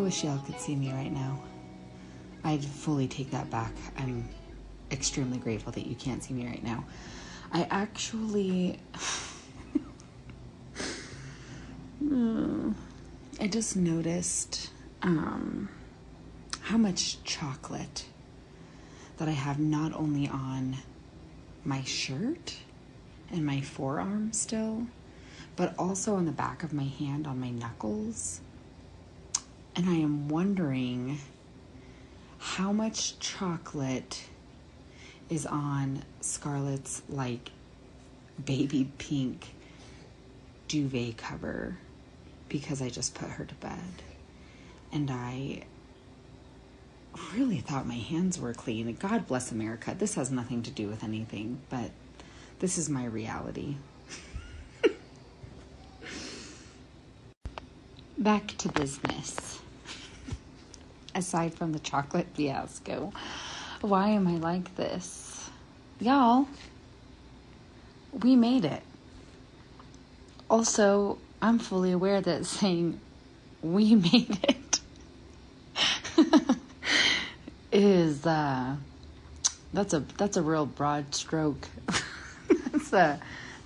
wish y'all could see me right now. I'd fully take that back. I'm extremely grateful that you can't see me right now. I actually... I just noticed how much chocolate that I have not only on my shirt and my forearm still, but also on the back of my hand on my knuckles. And I am wondering how much chocolate is on Scarlett's like baby pink duvet cover, because I just put her to bed. And I really thought my hands were clean. God bless America. This has nothing to do with anything, but this is my reality. Back to business. Aside from the chocolate fiasco, why am I like this? Y'all, we made it. Also, I'm fully aware that saying we made it is that's a real broad stroke.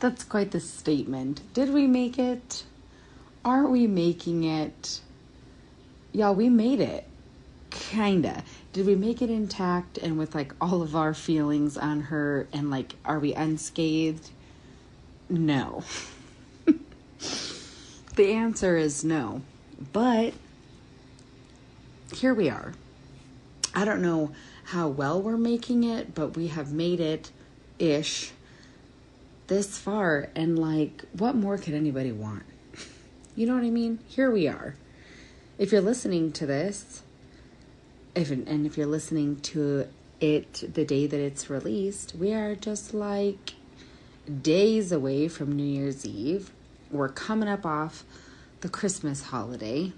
That's quite the statement. Did we make it? Aren't we making it? Y'all, we made it. Kinda. Did we make it intact and with like all of our feelings on her, and like, are we unscathed? No. The answer is no. But here we are. I don't know how well we're making it, but we have made it-ish this far. And like, what more could anybody want? You know what I mean? Here we are. If you're listening to this, if you're listening to it the day that it's released, we are just like days away from New Year's Eve. We're coming up off the Christmas holiday.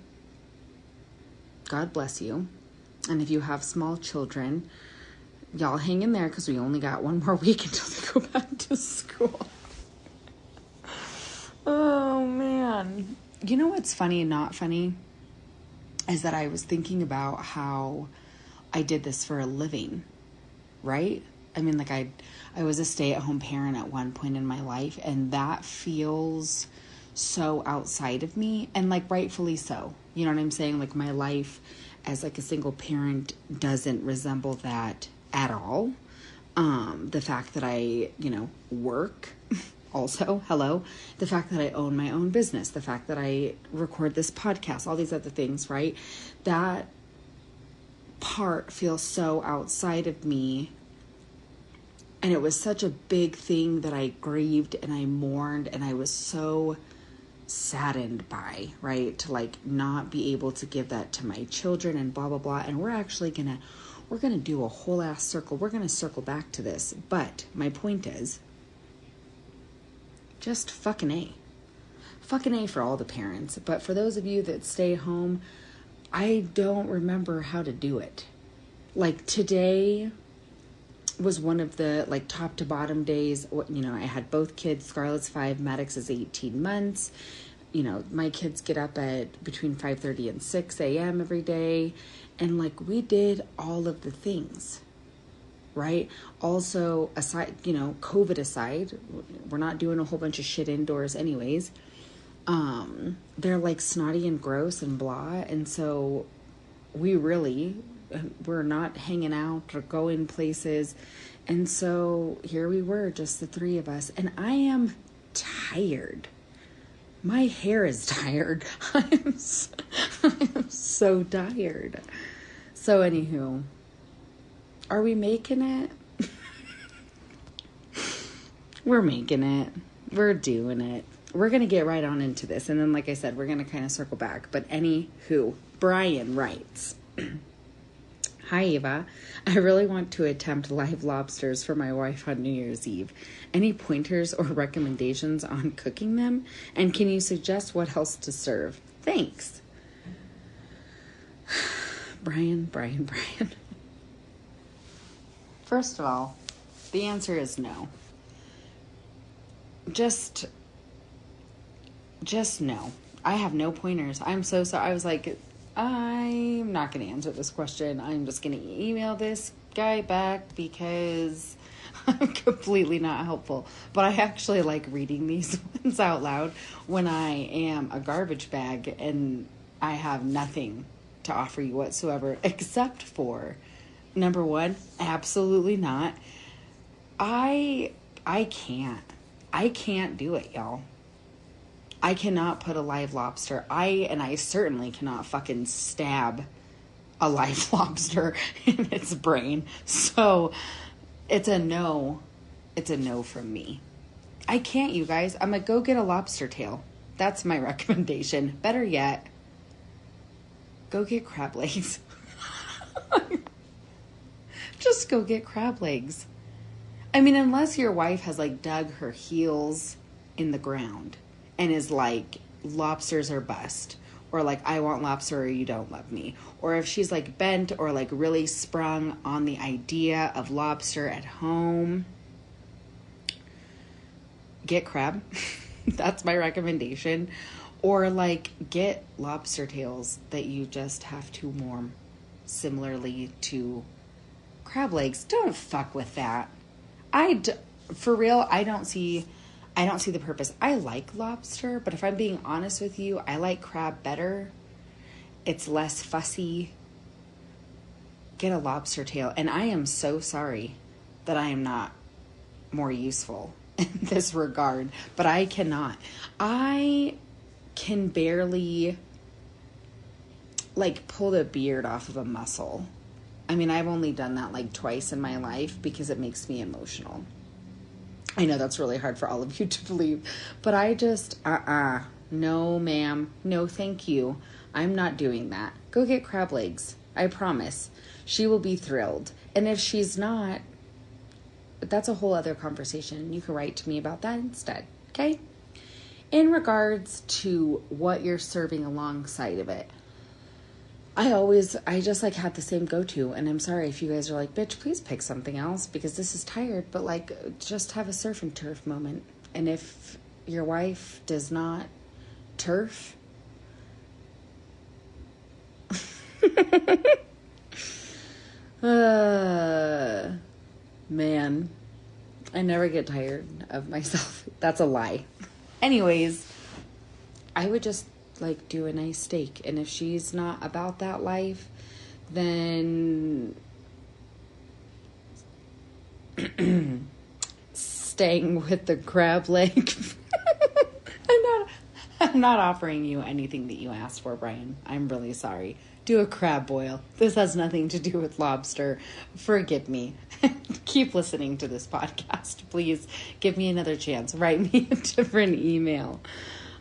God bless you. And if you have small children, y'all hang in there, because we only got one more week until they go back to school. Oh, man. You know what's funny and not funny? Is that I was thinking about how I did this for a living, right? I mean, like I was a stay-at-home parent at one point in my life, and that feels so outside of me, and like rightfully so. You know what I'm saying? Like my life as like a single parent doesn't resemble that at all. The fact that I, work also, hello, the fact that I own my own business, the fact that I record this podcast, all these other things, right? That part feels so outside of me. And it was such a big thing that I grieved and I mourned, and I was so saddened by, right? To like not be able to give that to my children and blah, blah, blah. And we're actually we're going to do a whole ass circle. We're going to circle back to this. But my point is just fucking A. Fucking A for all the parents. But for those of you that stay home, I don't remember how to do it. Like today was one of the like top to bottom days. I had both kids. Scarlett's 5, Maddox is 18 months. My kids get up at between 5:30 and 6 a.m. every day. And like we did all of the things, right? Also, aside, COVID aside, we're not doing a whole bunch of shit indoors anyways. They're like snotty and gross and blah. And so we're not hanging out or going places. And so here we were, just the three of us. And I am tired. My hair is tired. I am so tired. So anywho, are we making it? We're making it. We're doing it. We're going to get right on into this. And then, like I said, we're going to kind of circle back. But anywho, Brian writes... Hi, Eva. I really want to attempt live lobsters for my wife on New Year's Eve. Any pointers or recommendations on cooking them? And can you suggest what else to serve? Thanks. Brian. First of all, the answer is no. Just no. I have no pointers. I'm so sorry. I was like, I'm not going to answer this question. I'm just going to email this guy back because I'm completely not helpful. But I actually like reading these ones out loud when I am a garbage bag and I have nothing to offer you whatsoever except for, number one, absolutely not. I can't do it, y'all. I cannot put a live lobster. I certainly cannot fucking stab a live lobster in its brain. So it's a no. It's a no from me. I can't, you guys. I'm gonna go get a lobster tail. That's my recommendation. Better yet, go get crab legs. Just go get crab legs. I mean, unless your wife has like dug her heels in the ground and is like, lobsters are bust, or like, I want lobster or you don't love me, or if she's like bent or like really sprung on the idea of lobster at home, get crab. That's my recommendation. Or like, get lobster tails that you just have to warm, similarly to crab legs. Don't fuck with that. For real, I don't see the purpose. I like lobster, but if I'm being honest with you, I like crab better. It's less fussy. Get a lobster tail. And I am so sorry that I am not more useful in this regard, but I cannot. I can barely like pull the beard off of a mussel. I mean, I've only done that like twice in my life because it makes me emotional. I know that's really hard for all of you to believe, but I just, no ma'am, no thank you. I'm not doing that. Go get crab legs. I promise. She will be thrilled. And if she's not, that's a whole other conversation. You can write to me about that instead, okay? In regards to what you're serving alongside of it, I just like had the same go-to, and I'm sorry if you guys are like, bitch, please pick something else because this is tired, but like, just have a surf and turf moment. And if your wife does not turf, man, I never get tired of myself. That's a lie. Anyways, I would just like do a nice steak, and if she's not about that life, then staying with the crab leg. I'm not offering you anything that you asked for, Brian. I'm really sorry. Do a crab boil. This has nothing to do with lobster. Forgive me. Keep listening to this podcast. Please give me another chance. Write me a different email.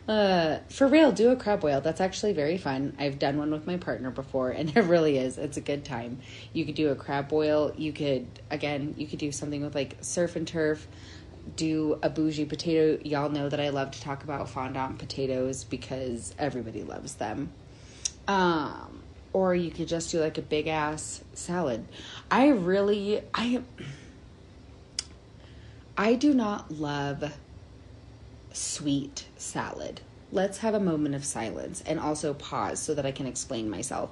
For real, do a crab boil. That's actually very fun. I've done one with my partner before, and it really is. It's a good time. You could do a crab boil. You could do something with like surf and turf. Do a bougie potato. Y'all know that I love to talk about fondant potatoes because everybody loves them. Or you could just do like a big ass salad. I do not love sweet salad. Let's have a moment of silence and also pause so that I can explain myself.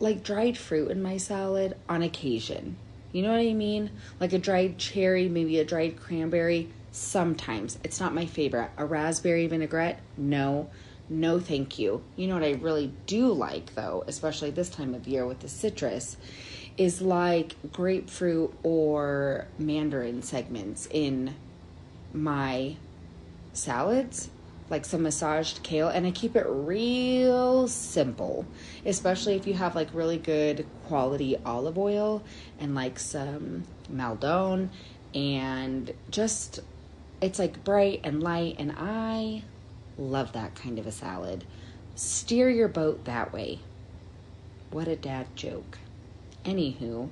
Like dried fruit in my salad on occasion. You know what I mean? Like a dried cherry, maybe a dried cranberry. Sometimes. It's not my favorite. A raspberry vinaigrette? No. No, thank you. You know what I really do like, though, especially this time of year with the citrus, is like grapefruit or mandarin segments in my salads, like some massaged kale, and I keep it real simple, especially if you have like really good quality olive oil and like some Maldon, and just, it's like bright and light, and I love that kind of a salad. Steer your boat that way. What a dad joke. Anywho,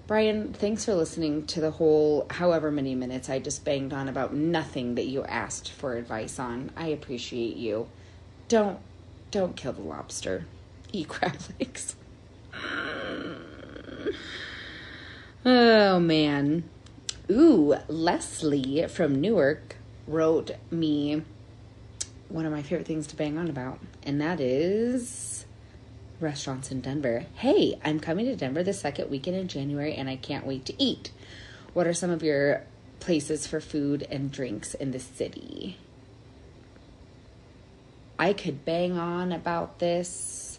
Brian, thanks for listening to the whole however many minutes I just banged on about nothing that you asked for advice on. I appreciate you. Don't kill the lobster. Eat crab legs. Oh, man. Ooh, Leslie from Newark wrote me one of my favorite things to bang on about, and that is restaurants in Denver. Hey, I'm coming to Denver the second weekend in January, and I can't wait to eat. What are some of your places for food and drinks in the city? I could bang on about this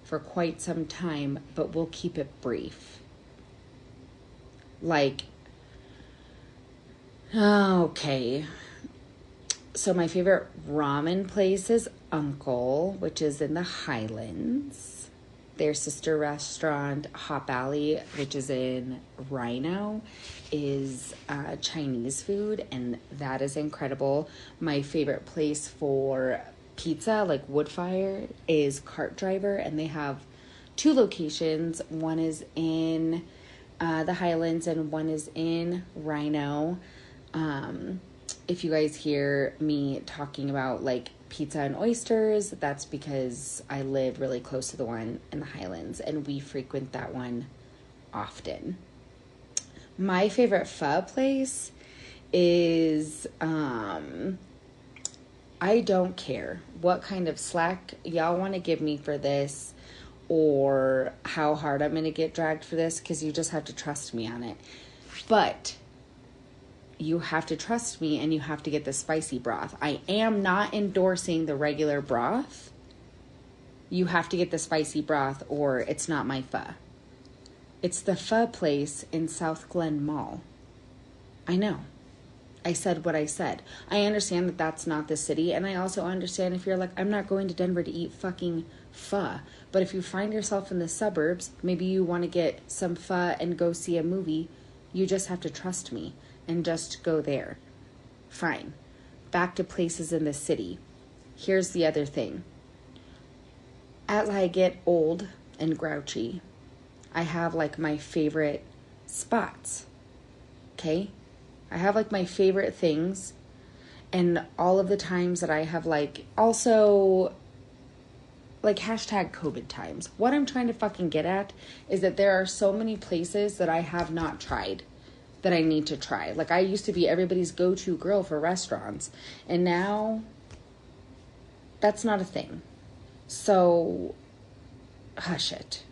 for quite some time, but we'll keep it brief. Okay. So my favorite ramen place is Uncle, which is in the Highlands. Their sister restaurant, Hop Alley, which is in Rhino, is Chinese food, and that is incredible. My favorite place for pizza, like wood fire, is Cart Driver, and they have 2 locations. One is in the Highlands and one is in Rhino. If you guys hear me talking about like pizza and oysters, that's because I live really close to the one in the Highlands and we frequent that one often. My favorite pho place is, I don't care what kind of slack y'all want to give me for this or how hard I'm going to get dragged for this, because you just have to trust me on it. But you have to trust me and you have to get the spicy broth. I am not endorsing the regular broth. You have to get the spicy broth or it's not my pho. It's the pho place in South Glen Mall. I know. I said what I said. I understand that that's not the city, and I also understand if you're like, I'm not going to Denver to eat fucking pho. But if you find yourself in the suburbs, maybe you want to get some pho and go see a movie, you just have to trust me and just go there. Fine. Back to places in the city. Here's the other thing. As I get old and grouchy, I have like my favorite spots. Okay? I have like my favorite things, and all of the times that I have like also like hashtag COVID times. What I'm trying to fucking get at is that there are so many places that I have not tried that I need to try. Like I used to be everybody's go-to girl for restaurants, and now that's not a thing. So hush it.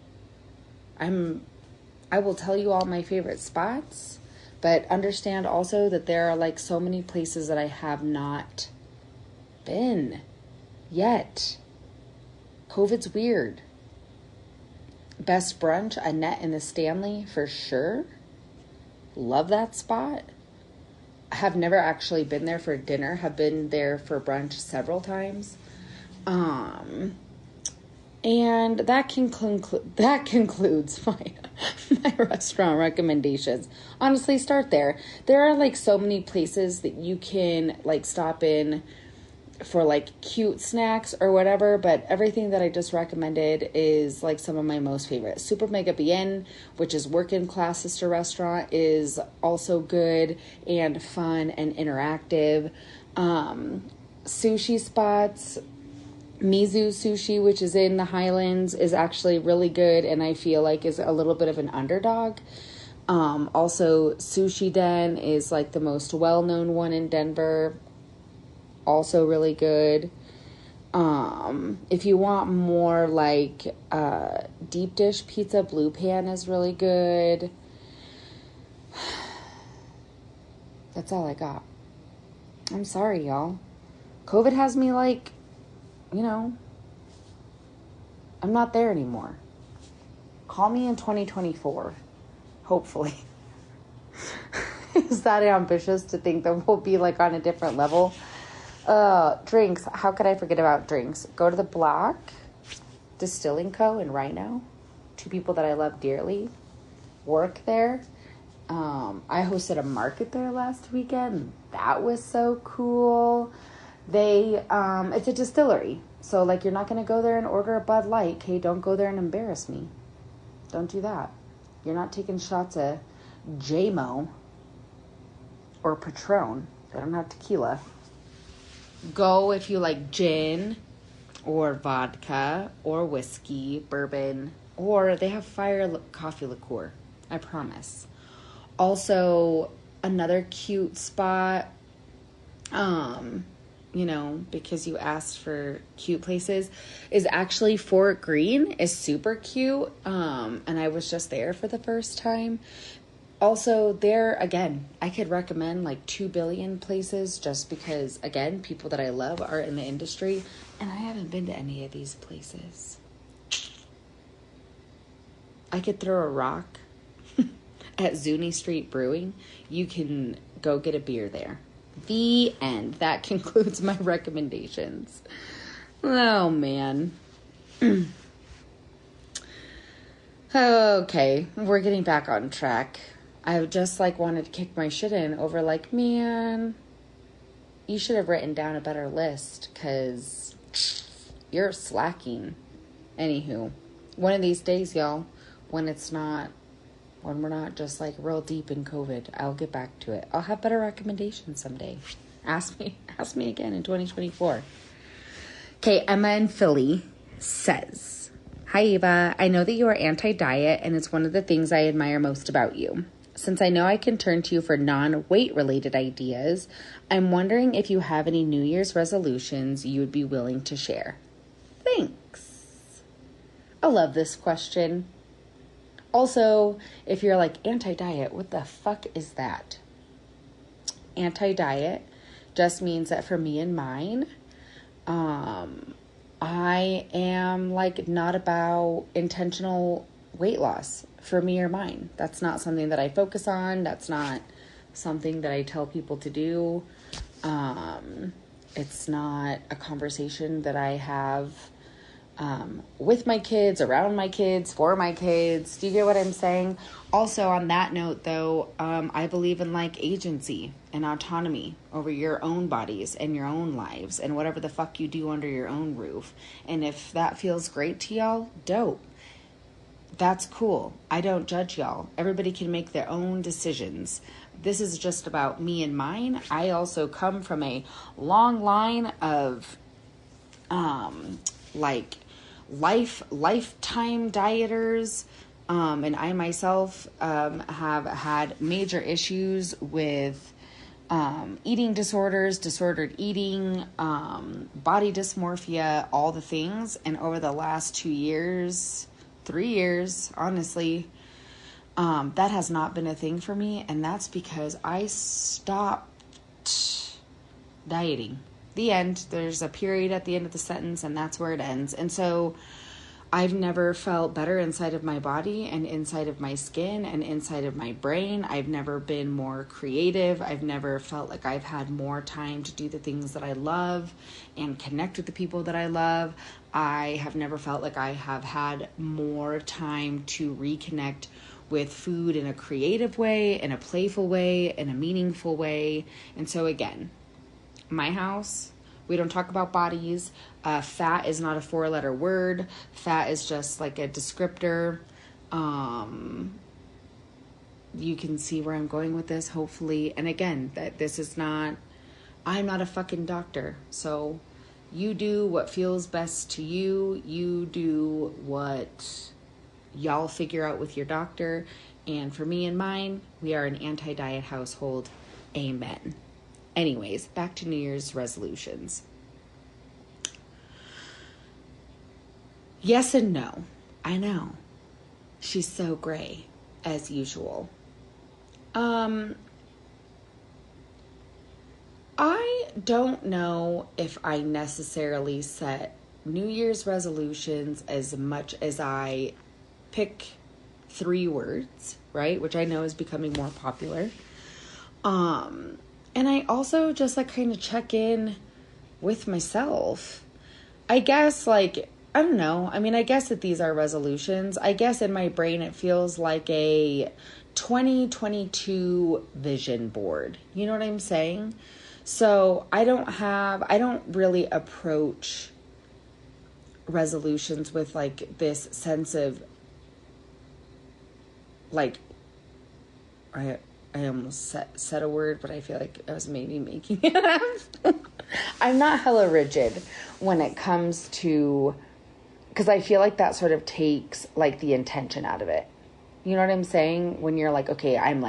I will tell you all my favorite spots, but understand also that there are like so many places that I have not been yet. COVID's weird. Best brunch, Annette and the Stanley for sure. Love that spot. I have never actually been there for dinner. Have been there for brunch several times. And that concludes my restaurant recommendations. Honestly, start there. There are like so many places that you can like stop in for like cute snacks or whatever, but everything that I just recommended is like some of my most favorite. Super Mega Bien, which is working class sister restaurant, is also good and fun and interactive. Sushi spots, Mizu Sushi, which is in the Highlands, is actually really good and I feel like is a little bit of an underdog. Also, Sushi Den is like the most well-known one in Denver. Also really good. If you want more like deep dish pizza, Blue Pan is really good. That's all I got. I'm sorry, y'all. COVID has me like, you know, I'm not there anymore. Call me in 2024, hopefully. Is that ambitious to think that we'll be like on a different level? Drinks. How could I forget about drinks? Go to the Block Distilling Co. in Rhino. 2 people that I love dearly work there. I hosted a market there last weekend. That was so cool. It's a distillery. So like you're not going to go there and order a Bud Light. Okay, don't go there and embarrass me. Don't do that. You're not taking shots of J-Mo or Patron. They don't have tequila. Go if you like gin or vodka or whiskey, bourbon, or they have fire coffee liqueur. I promise. Also, another cute spot, because you asked for cute places, is actually Fort Greene is super cute. And I was just there for the first time. Also, there, again, I could recommend like 2 billion places just because, again, people that I love are in the industry. And I haven't been to any of these places. I could throw a rock at Zuni Street Brewing. You can go get a beer there. The end. That concludes my recommendations. Oh, man. Okay, we're getting back on track. I just wanted to kick my shit in over man, you should have written down a better list because you're slacking. Anywho, one of these days, y'all, when we're not just real deep in COVID, I'll get back to it. I'll have better recommendations someday. Ask me again in 2024. Okay, Emma in Philly says, "Hi Eva, I know that you are anti-diet and it's one of the things I admire most about you. Since I know I can turn to you for non-weight related ideas, I'm wondering if you have any New Year's resolutions you would be willing to share. Thanks." I love this question. Also, if you're anti-diet, what the fuck is that? Anti-diet just means that for me and mine, I am not about intentional weight loss for me or mine. That's not something that I focus on. That's not something that I tell people to do. It's not a conversation that I have with my kids, around my kids, for my kids. Do you get what I'm saying? Also, on that note, though, I believe in agency and autonomy over your own bodies and your own lives and whatever the fuck you do under your own roof. And if that feels great to y'all, dope. That's cool. I don't judge y'all. Everybody can make their own decisions. This is just about me and mine. I also come from a long line of lifetime dieters, and I myself have had major issues with eating disorders, disordered eating, body dysmorphia, all the things. And over the last 3 years, honestly, that has not been a thing for me. And that's because I stopped dieting. The end. There's a period at the end of the sentence, and that's where it ends. And so I've never felt better inside of my body and inside of my skin and inside of my brain. I've never been more creative. I've never felt like I've had more time to do the things that I love and connect with the people that I love. I have never felt like I have had more time to reconnect with food in a creative way, in a playful way, in a meaningful way. And so again, my house, we don't talk about bodies. Fat is not a 4-letter word. Fat is just a descriptor. You can see where I'm going with this, hopefully. And again, that this is not, I'm not a fucking doctor. So you do what feels best to you. You do what y'all figure out with your doctor. And for me and mine, we are an anti-diet household. Amen. Anyways, back to New Year's resolutions. Yes and no. I know. She's so gray, as usual. I don't know if I necessarily set New Year's resolutions as much as I pick 3 words, right? Which I know is becoming more popular. And I also just kind of check in with myself. I guess I don't know. I mean, I guess that these are resolutions. I guess in my brain it feels like a 2022 vision board. You know what I'm saying? So I don't really approach resolutions with this sense of I almost said a word, but I feel like I was maybe making it up. I'm not hella rigid when it comes to, because I feel like that sort of takes the intention out of it. You know what I'm saying? When you're okay, I'm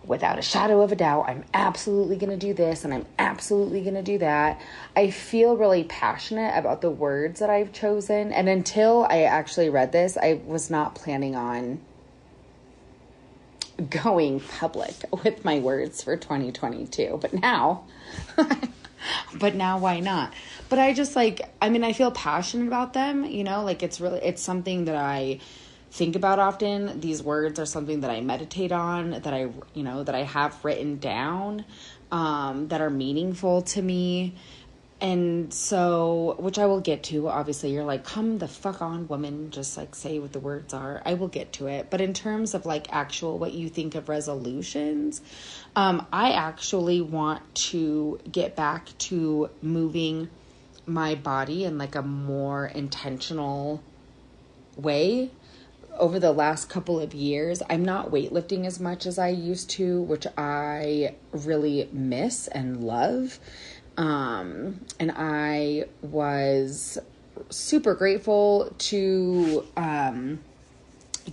without a shadow of a doubt, I'm absolutely going to do this and I'm absolutely going to do that. I feel really passionate about the words that I've chosen. And until I actually read this, I was not planning on going public with my words for 2022. But now, why not? But I just I feel passionate about them, it's something that I think about often. These words are something that I meditate on, that I have written down, that are meaningful to me. And so, which I will get to. Obviously, you're like, come the fuck on, woman, just say what the words are. I will get to it. But in terms of actual what you think of resolutions, I actually want to get back to moving my body in a more intentional way. Over the last couple of years, I'm not weightlifting as much as I used to, which I really miss and love. And I was super grateful to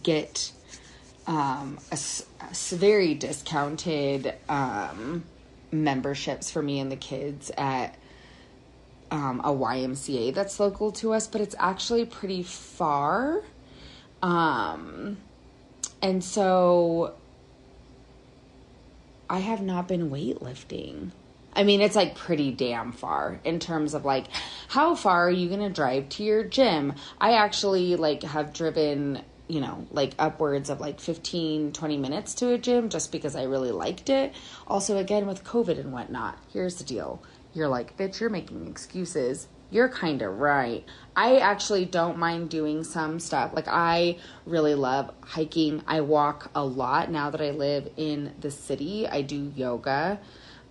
get a very discounted memberships for me and the kids at a YMCA that's local to us, but it's actually pretty far. And so I have not been weightlifting. I mean, it's pretty damn far in terms of how far are you going to drive to your gym? I actually have driven, upwards of 15, 20 minutes to a gym just because I really liked it. Also, again, with COVID and whatnot, here's the deal. You're bitch, you're making excuses. You're kind of right. I actually don't mind doing some stuff. I really love hiking. I walk a lot now that I live in the city. I do yoga.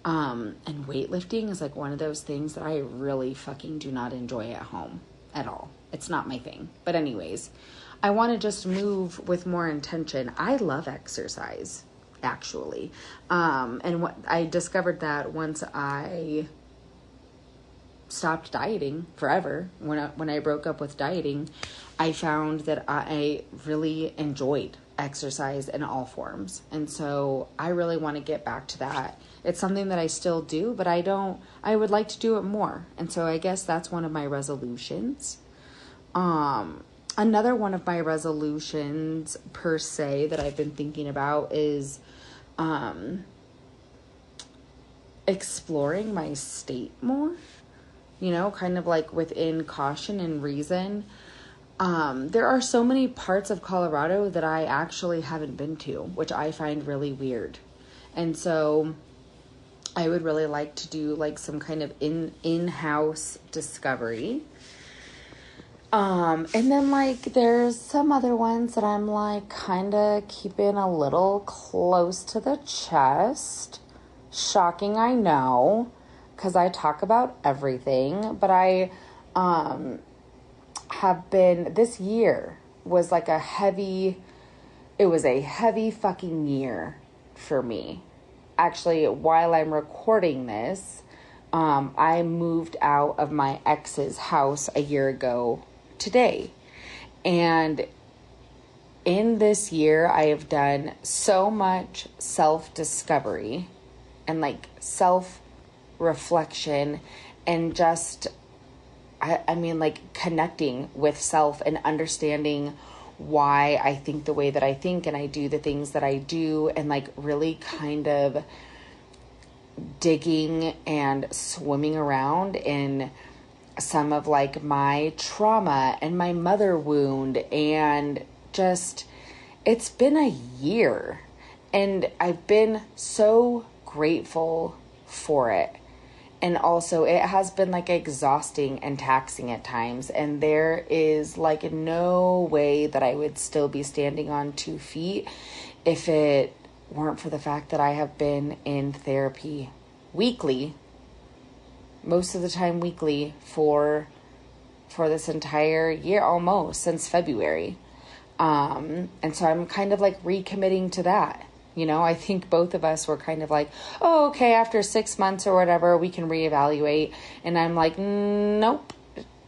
And weightlifting is one of those things that I really fucking do not enjoy at home at all. It's not my thing. But anyways, I want to just move with more intention. I love exercise, actually. And I discovered that once I stopped dieting forever. When I broke up with dieting, I found that I really enjoyed exercise in all forms. And so I really want to get back to that. It's something that I still do, but I would like to do it more. And so I guess that's one of my resolutions. Another one of my resolutions per se that I've been thinking about is, exploring my state more. Kind of within caution and reason. There are so many parts of Colorado that I actually haven't been to, which I find really weird. And so I would really like to do some kind of in-house discovery. And then there's some other ones that I'm kind of keeping a little close to the chest. Shocking, I know, because I talk about everything, but I have been, this year was a heavy fucking year for me. Actually, while I'm recording this, I moved out of my ex's house a year ago today. And in this year, I have done so much self-discovery and self-reflection and just, connecting with self and understanding why I think the way that I think and I do the things that I do, and really kind of digging and swimming around in some of my trauma and my mother wound, and just, it's been a year and I've been so grateful for it. And also it has been exhausting and taxing at times. And there is no way that I would still be standing on 2 feet if it weren't for the fact that I have been in therapy weekly, most of the time weekly for this entire year, almost since February. And so I'm kind of recommitting to that. I think both of us were kind of oh, okay, after 6 months or whatever, we can reevaluate. And I'm nope,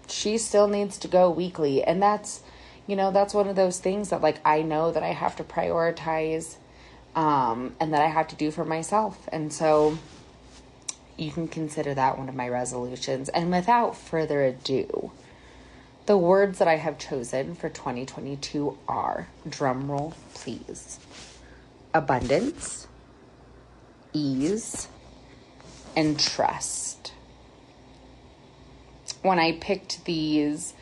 she still needs to go weekly. And that's, that's one of those things that I know that I have to prioritize, and that I have to do for myself. And so you can consider that one of my resolutions. And without further ado, the words that I have chosen for 2022 are, drumroll please, abundance, ease, and trust. When I picked these,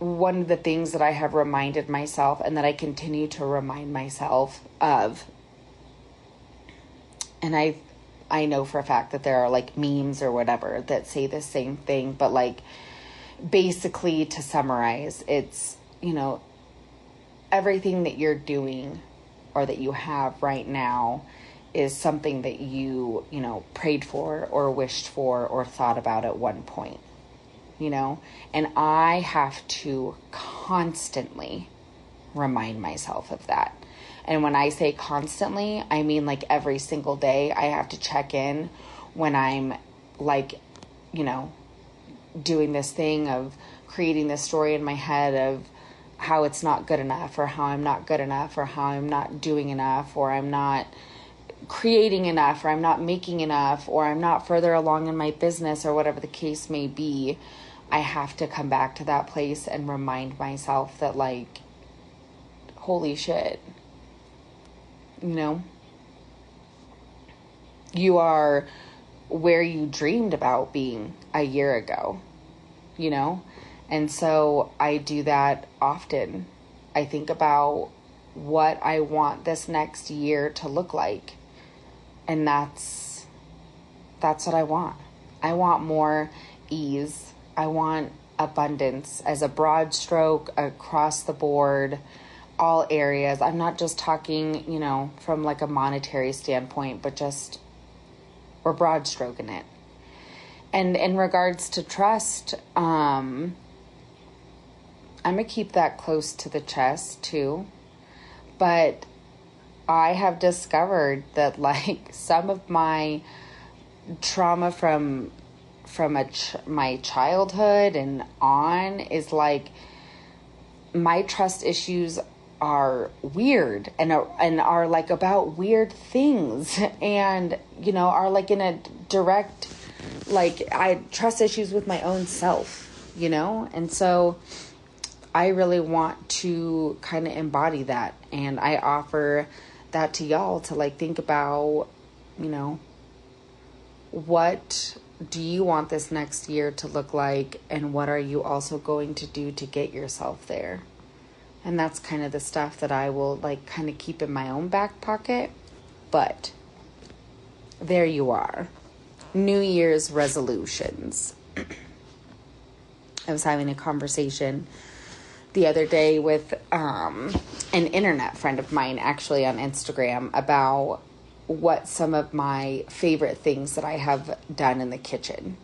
one of the things that I have reminded myself and that I continue to remind myself of, and I know for a fact that there are like memes or whatever that say the same thing, but like basically to summarize, it's, everything that you're doing or that you have right now is something that you prayed for or wished for or thought about at one point, and I have to constantly remind myself of that. And when I say constantly, I mean like every single day I have to check in when I'm like, doing this thing of creating this story in my head of how it's not good enough or how I'm not good enough or how I'm not doing enough or I'm not creating enough or I'm not making enough or I'm not further along in my business or whatever the case may be. I have to come back to that place and remind myself that like, holy shit. You are where you dreamed about being a year ago, and so I do that often. I think about what I want this next year to look like, and that's what I want. I want more ease. I want abundance as a broad stroke across the board, all areas. I'm not just talking, from like a monetary standpoint, but just we're broad stroking it. And in regards to trust, I'm going to keep that close to the chest too. But I have discovered that like some of my trauma from my childhood and on is like my trust issues are weird and are like about weird things and, are like in a direct, like I trust issues with my own self, and so I really want to kind of embody that. And I offer that to y'all to like think about, what do you want this next year to look like? And what are you also going to do to get yourself there? And that's kind of the stuff that I will like kind of keep in my own back pocket. But there you are. New Year's resolutions. I was having a conversation the other day with an internet friend of mine, actually on Instagram, about what some of my favorite things that I have done in the kitchen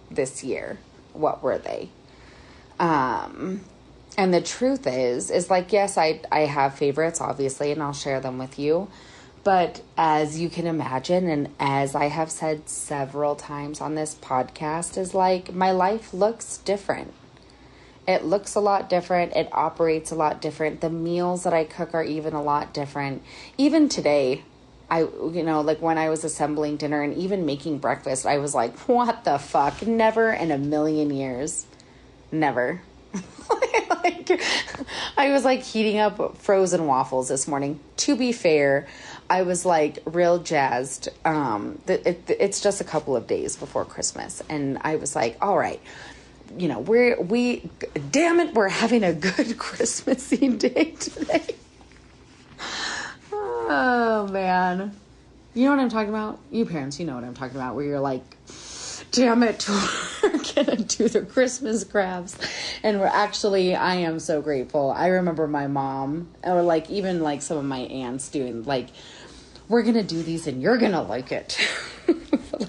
this year. What were they? And the truth is like, yes, I have favorites, obviously, and I'll share them with you. But as you can imagine, and as I have said several times on this podcast, is like my life looks different. It looks a lot different. It operates a lot different. The meals that I cook are even a lot different. Even today, like when I was assembling dinner and even making breakfast, I was like, what the fuck? Never in a million years. Never. I was like heating up frozen waffles this morning. To be fair, I was like real jazzed. It's just a couple of days before Christmas. And I was like, all right, damn it, we're having a good Christmassy day today. Oh, man. You know what I'm talking about? You parents, you know what I'm talking about, where you're like, damn it, we're gonna do the Christmas crafts. And I am so grateful. I remember my mom, or like even like some of my aunts doing like, we're gonna do these and you're gonna like it.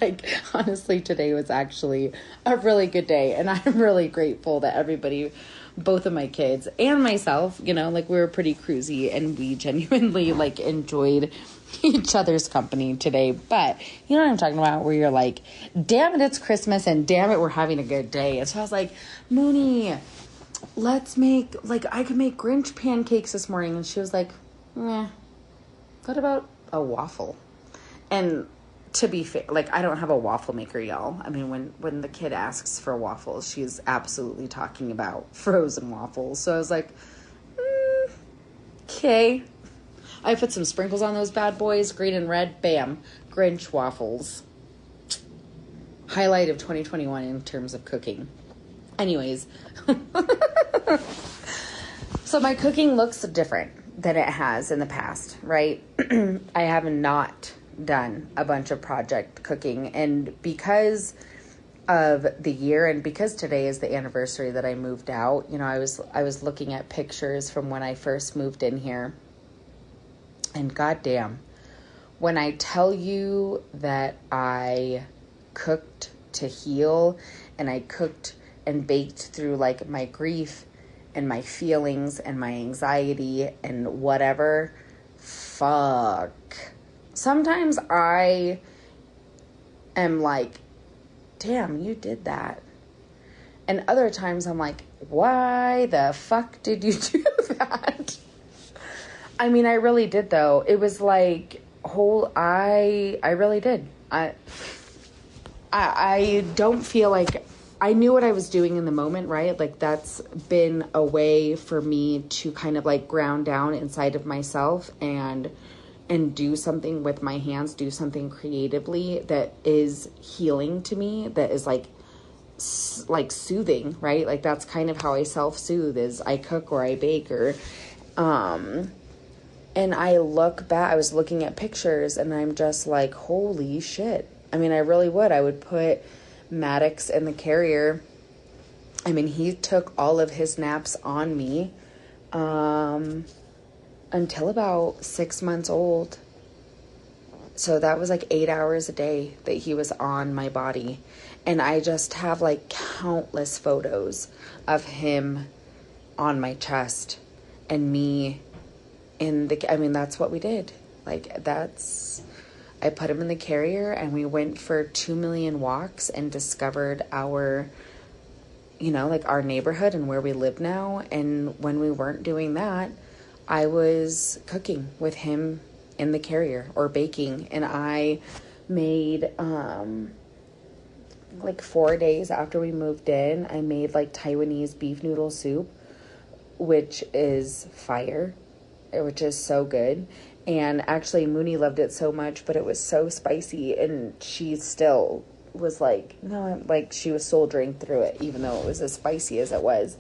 Like, honestly, today was actually a really good day. And I'm really grateful that everybody, both of my kids and myself, like we were pretty cruisy and we genuinely like enjoyed each other's company today. But you know what I'm talking about, where you're like, damn it, it's Christmas and damn it, we're having a good day. And so I was like, Mooney, let's make, like, I could make Grinch pancakes this morning. And she was like, "Meh, what about a waffle?" And to be fair, like, I don't have a waffle maker, y'all. I mean, when the kid asks for waffles, she's absolutely talking about frozen waffles. So I was like, okay. I put some sprinkles on those bad boys, green and red, bam, Grinch waffles. Highlight of 2021 in terms of cooking. Anyways, so my cooking looks different than it has in the past, right? I have not done a bunch of project cooking, and because of the year and because today is the anniversary that I moved out, you know, I was looking at pictures from when I first moved in here, and goddamn, when I tell you that I cooked to heal, and I cooked and baked through like my grief and my feelings and my anxiety and whatever, fuck. Sometimes I am like, damn, you did that. And other times I'm like, why the fuck did you do that? I mean, I really did though. It was like I really did. I don't feel like I knew what I was doing in the moment, right? Like, that's been a way for me to kind of like ground down inside of myself and do something with my hands, do something creatively that is healing to me, that is like soothing, right? Like, that's kind of how I self-soothe, is I cook or I bake or, and I look back, I was looking at pictures and I'm just like, holy shit. I mean, I really would. I would put Maddox in the carrier. I mean, he took all of his naps on me, until about 6 months old. So that was like 8 hours a day that he was on my body. And I just have like countless photos of him on my chest and me in the, I mean, that's what we did. Like, I put him in the carrier and we went for 2 million walks and discovered our, you know, like our neighborhood and where we live now. And when we weren't doing that, I was cooking with him in the carrier or baking. And I made, like 4 days after we moved in, I made like Taiwanese beef noodle soup, which is fire, which is so good. And actually Mooney loved it so much, but it was so spicy, and she still was like, no, like she was soldiering through it, even though it was as spicy as it was.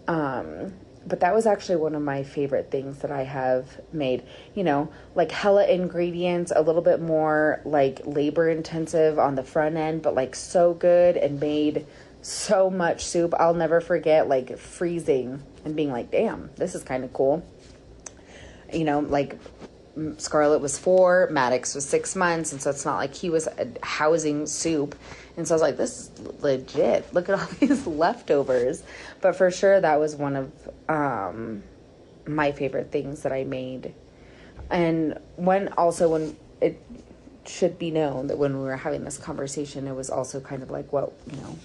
But that was actually one of my favorite things that I have made, you know, like hella ingredients, a little bit more like labor intensive on the front end, but like so good, and made so much soup. I'll never forget like freezing and being like, damn, this is kind of cool. You know, like Scarlett was 4, Maddox was 6 months, and so it's not like he was housing soup. And so I was like, this is legit. Look at all these leftovers. But for sure, that was one of my favorite things that I made. And when it should be known that when we were having this conversation, it was also kind of like, what, you know,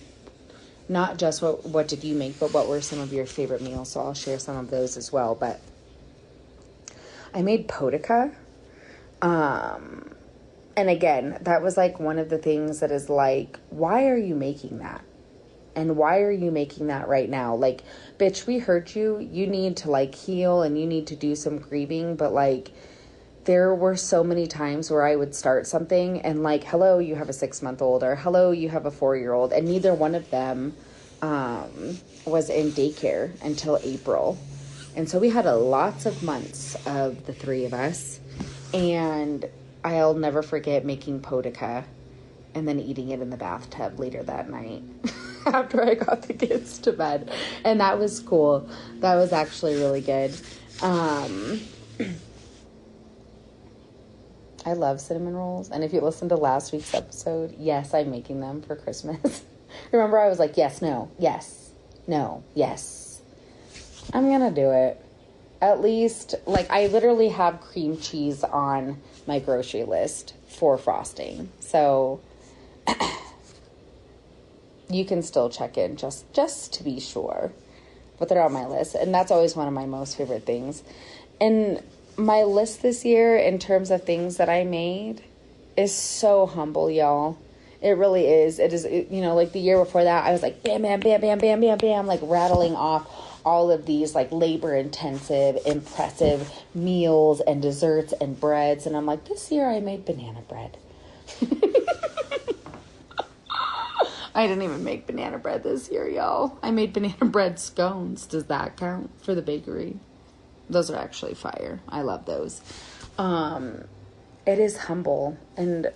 not just what did you make, but what were some of your favorite meals? So I'll share some of those as well. But I made potica. And again, that was like one of the things that is like, why are you making that? And why are you making that right now? Like, bitch, we hurt you. You need to like heal and you need to do some grieving. But like, there were so many times where I would start something and like, hello, you have a 6-month-old, or hello, you have a 4-year-old. And neither one of them was in daycare until April. And so we had lots of months of the 3 of us. And I'll never forget making potica and then eating it in the bathtub later that night after I got the kids to bed. And that was cool. That was actually really good. I love cinnamon rolls. And if you listen to last week's episode, yes, I'm making them for Christmas. Remember, I was like, yes, no, yes, no, yes. I'm going to do it. At least, like, I literally have cream cheese on my grocery list for frosting. So you can still check in just to be sure. but they're on my list. And that's always one of my most favorite things. And my list this year in terms of things that I made is so humble, y'all. It really is. It is, like the year before that, I was like, bam, bam, bam, bam, bam, bam, bam, like rattling off all of these like labor-intensive, impressive meals and desserts and breads. And I'm like, this year I made banana bread. I didn't even make banana bread this year, y'all. I made banana bread scones. Does that count for the bakery? Those are actually fire. I love those. It is humble. And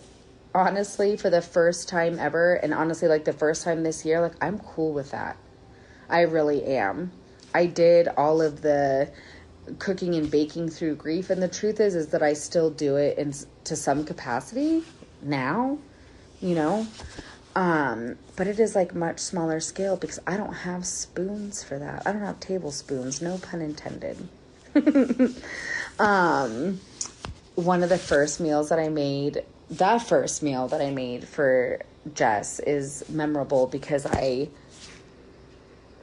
honestly, for the first time ever, and honestly, like the first time this year, like I'm cool with that. I really am. I did all of the cooking and baking through grief. And the truth is that I still do it to some capacity now, but it is like much smaller scale because I don't have spoons for that. I don't have tablespoons, no pun intended. One of the first meals that I made, for Jess is memorable because I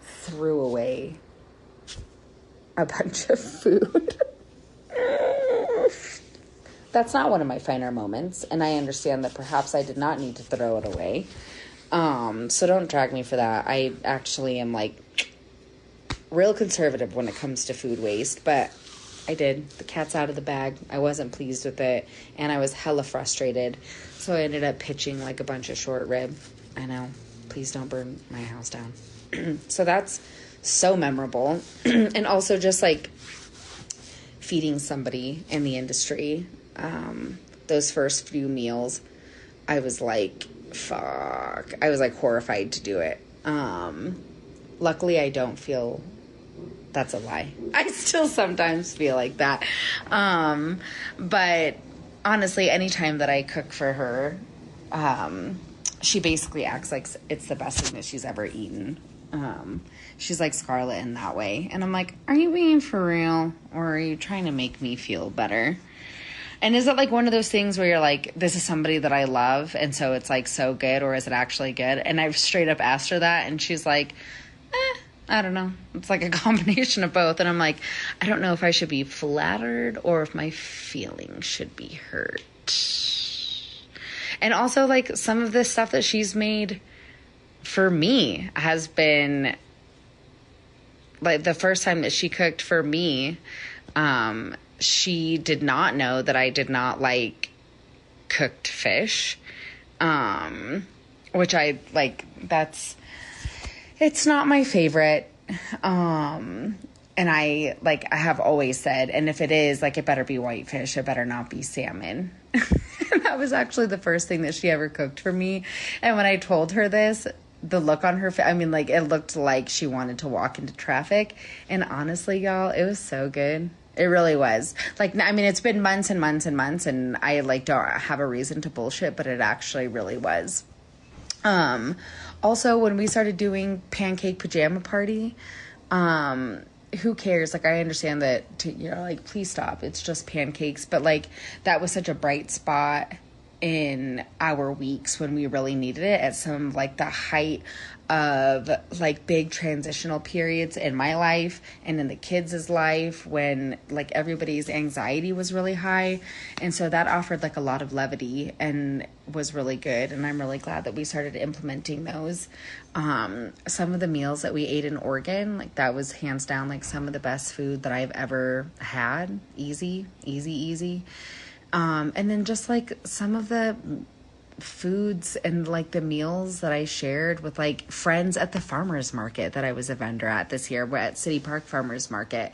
threw away a bunch of food. That's not one of my finer moments, and I understand that perhaps I did not need to throw it away. So don't drag me for that. I actually am like real conservative when it comes to food waste, but I did. The cat's out of the bag. I wasn't pleased with it, and I was hella frustrated. So I ended up pitching like a bunch of short rib. I know. Please don't burn my house down. So that's so memorable. And also just like feeding somebody in the industry. Those first few meals, I was like, fuck. I was like horrified to do it. Luckily, I don't feel... That's a lie. I still sometimes feel like that. But honestly, anytime that I cook for her, she basically acts like it's the best thing that she's ever eaten. She's like Scarlett in that way. And I'm like, are you being for real? Or are you trying to make me feel better? And is it like one of those things where you're like, this is somebody that I love, and so it's like so good, or is it actually good? And I've straight up asked her that, and she's like, I don't know. It's like a combination of both. And I'm like, I don't know if I should be flattered or if my feelings should be hurt. And also, like, some of the stuff that she's made for me has been, like, the first time that she cooked for me, she did not know that I did not like cooked fish, which I, like, it's not my favorite. And I have always said, and if it is, like, it better be whitefish, it better not be salmon. And that was actually the first thing that she ever cooked for me. And when I told her this, the look on her face, I mean, like, it looked like she wanted to walk into traffic. And honestly, y'all, it was so good. It really was. Like, I mean, it's been months and months and months, and I, like, don't have a reason to bullshit, but it actually really was. Also, when we started doing pancake pajama party, who cares? Like, I understand that, like, please stop. It's just pancakes. But, like, that was such a bright spot in our weeks when we really needed it at some, like, the height of, like, big transitional periods in my life and in the kids' life when, like, everybody's anxiety was really high. And so that offered, like, a lot of levity and was really good. And I'm really glad that we started implementing those. Some of the meals that we ate in Oregon, like, that was hands down, like, some of the best food that I've ever had. Easy. And then just, like, some of the foods and, like, the meals that I shared with, like, friends at the farmers market that I was a vendor at this year. We're at City Park Farmers Market.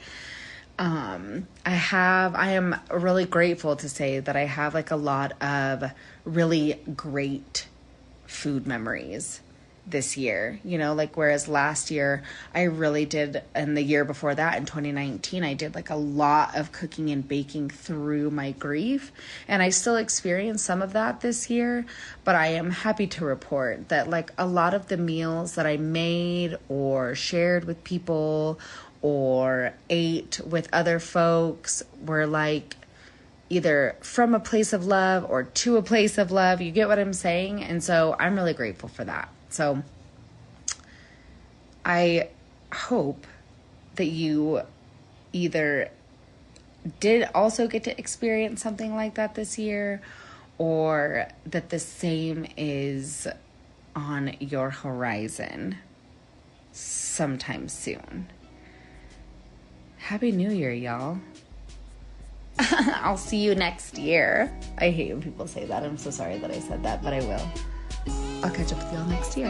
I am really grateful to say that I have, like, a lot of really great food memories this year, like, whereas last year I really did, and the year before that in 2019, I did, like, a lot of cooking and baking through my grief, and I still experience some of that this year, but I am happy to report that, like, a lot of the meals that I made or shared with people or ate with other folks were, like, either from a place of love or to a place of love. You get what I'm saying? And so I'm really grateful for that. So I hope that you either did also get to experience something like that this year, or that the same is on your horizon sometime soon. Happy New Year, y'all. I'll see you next year. I hate when people say that. I'm so sorry that I said that, but I will. I'll catch up with y'all next year.